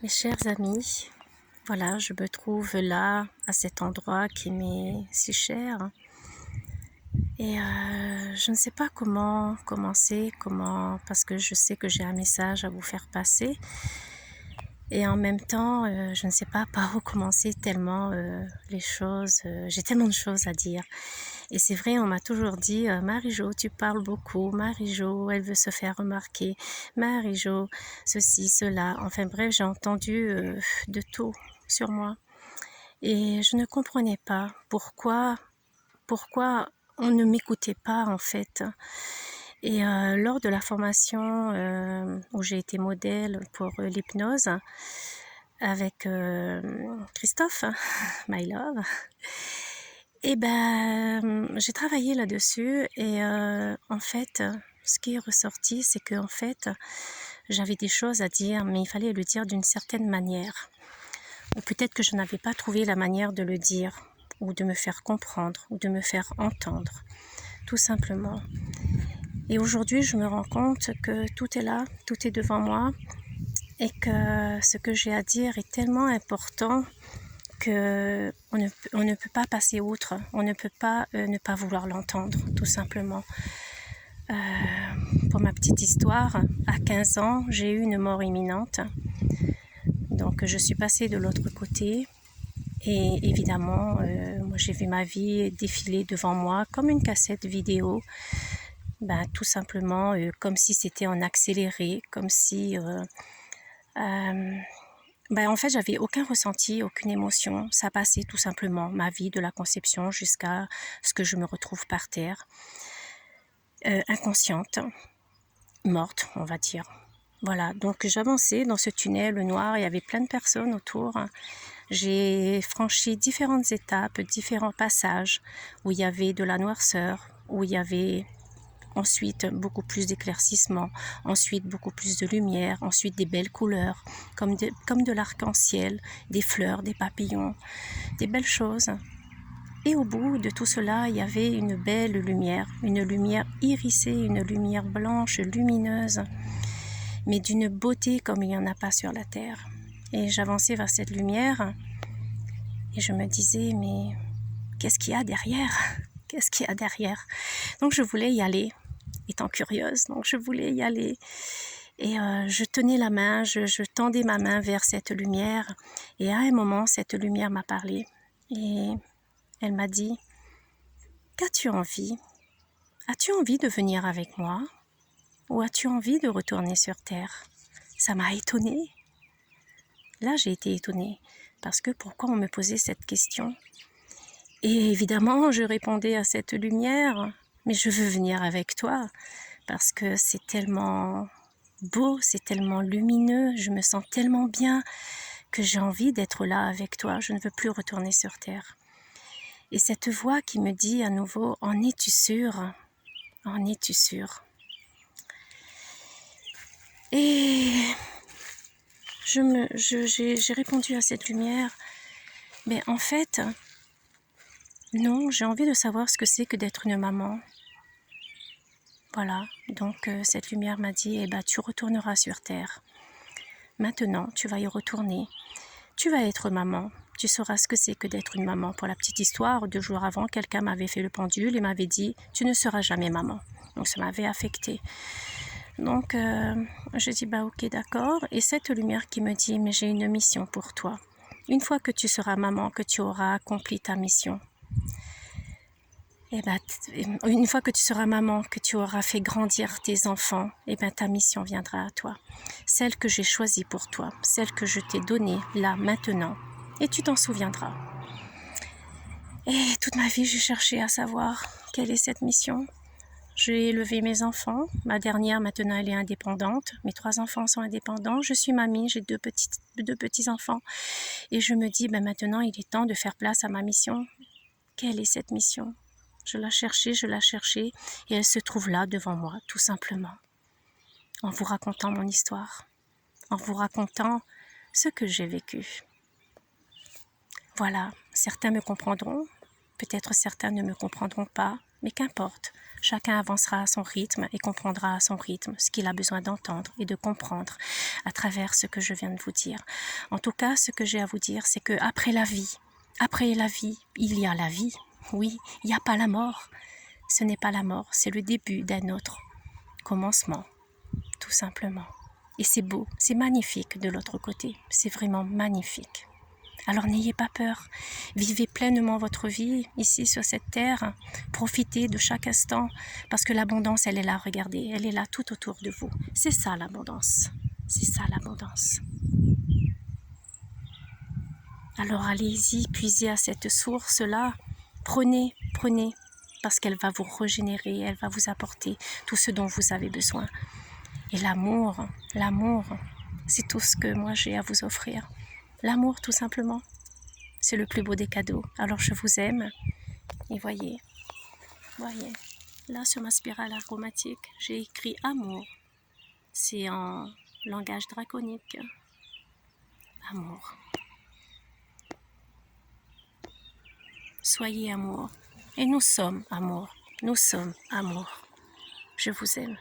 Mes chers amis, voilà, je me trouve là, à cet endroit qui m'est si cher. Et je ne sais pas comment commencer, parce que je sais que j'ai un message à vous faire passer. Et en même temps, je ne sais pas par où commencer tellement les choses, j'ai tellement de choses à dire. Et c'est vrai, on m'a toujours dit, Marie-Jo, tu parles beaucoup, Marie-Jo, elle veut se faire remarquer, Marie-Jo, ceci, cela. Enfin bref, j'ai entendu de tout sur moi. Et je ne comprenais pas pourquoi on ne m'écoutait pas en fait. Et lors de la formation où j'ai été modèle pour l'hypnose avec Christophe, my love, et ben j'ai travaillé là-dessus et en fait, ce qui est ressorti, c'est que en fait, j'avais des choses à dire, mais il fallait le dire d'une certaine manière. Ou peut-être que je n'avais pas trouvé la manière de le dire, ou de me faire comprendre, ou de me faire entendre, tout simplement. Et aujourd'hui, je me rends compte que tout est là, tout est devant moi, et que ce que j'ai à dire est tellement important que on ne peut pas passer outre, on ne peut pas ne pas vouloir l'entendre, tout simplement. Pour ma petite histoire, à 15 ans, j'ai eu une mort imminente. Donc je suis passée de l'autre côté. Et évidemment, moi j'ai vu ma vie défiler devant moi comme une cassette vidéo, tout simplement comme si c'était en accéléré, comme si... en fait, j'avais aucun ressenti, aucune émotion. Ça passait tout simplement, ma vie de la conception jusqu'à ce que je me retrouve par terre, inconsciente, morte, on va dire. Voilà, donc j'avançais dans ce tunnel noir, il y avait plein de personnes autour. J'ai franchi différentes étapes, différents passages où il y avait de la noirceur, où il y avait ensuite beaucoup plus d'éclaircissement, ensuite beaucoup plus de lumière, ensuite des belles couleurs, comme de l'arc-en-ciel, des fleurs, des papillons, des belles choses. Et au bout de tout cela, il y avait une belle lumière, une lumière irisée, une lumière blanche, lumineuse, mais d'une beauté comme il n'y en a pas sur la terre. Et j'avançais vers cette lumière et je me disais, mais qu'est-ce qu'il y a derrière? Qu'est-ce qu'il y a derrière? Donc je voulais y aller, étant curieuse, donc je voulais y aller. Et je tenais la main, je tendais ma main vers cette lumière. Et à un moment, cette lumière m'a parlé. Et elle m'a dit, qu'as-tu envie? As-tu envie de venir avec moi? Ou as-tu envie de retourner sur Terre? Ça m'a étonnée. Là, j'ai été étonnée. Parce que pourquoi on me posait cette question? Et évidemment, je répondais à cette lumière, mais je veux venir avec toi. Parce que c'est tellement beau, c'est tellement lumineux, je me sens tellement bien que j'ai envie d'être là avec toi, je ne veux plus retourner sur Terre. Et cette voix qui me dit à nouveau, en es-tu sûr? En es-tu sûr? Et j'ai répondu à cette lumière, mais en fait, non, j'ai envie de savoir ce que c'est que d'être une maman. Voilà, donc cette lumière m'a dit, tu retourneras sur Terre. Maintenant, tu vas y retourner. Tu vas être maman. Tu sauras ce que c'est que d'être une maman. Pour la petite histoire, 2 jours avant, quelqu'un m'avait fait le pendule et m'avait dit « Tu ne seras jamais maman ». Donc ça m'avait affectée. Donc je dis « ok, d'accord ». Et cette lumière qui me dit « Mais j'ai une mission pour toi. Une fois que tu seras maman, que tu auras accompli ta mission, une fois que tu seras maman, que tu auras fait grandir tes enfants, ta mission viendra à toi. Celle que j'ai choisie pour toi, celle que je t'ai donnée là, maintenant. Et tu t'en souviendras. Et toute ma vie, j'ai cherché à savoir quelle est cette mission. J'ai élevé mes enfants. Ma dernière, maintenant, elle est indépendante. Mes 3 enfants sont indépendants. Je suis mamie, j'ai 2 petits-enfants. Et je me dis, maintenant, il est temps de faire place à ma mission. Quelle est cette mission ? Je la cherchais, et elle se trouve là devant moi, tout simplement. En vous racontant mon histoire. En vous racontant ce que j'ai vécu. Voilà, certains me comprendront, peut-être certains ne me comprendront pas, mais qu'importe, Chacun avancera à son rythme et comprendra à son rythme ce qu'il a besoin d'entendre et de comprendre à travers ce que je viens de vous dire. En tout cas, ce que j'ai à vous dire, c'est que après la vie, il y a la vie. Oui, il n'y a pas la mort. Ce n'est pas la mort, c'est le début d'un autre commencement, tout simplement. Et c'est beau, c'est magnifique de l'autre côté, c'est vraiment magnifique. Alors n'ayez pas peur, vivez pleinement votre vie ici sur cette terre, profitez de chaque instant, parce que l'abondance, elle est là, regardez, elle est là tout autour de vous. C'est ça l'abondance, c'est ça l'abondance. Alors allez-y, puisez à cette source-là, prenez, parce qu'elle va vous régénérer, elle va vous apporter tout ce dont vous avez besoin. Et l'amour, c'est tout ce que moi j'ai à vous offrir. L'amour, tout simplement, c'est le plus beau des cadeaux. Alors je vous aime, et voyez, là sur ma spirale aromatique, j'ai écrit amour. C'est en langage draconique. Amour. Soyez amour. Et nous sommes amour. Nous sommes amour. Je vous aime.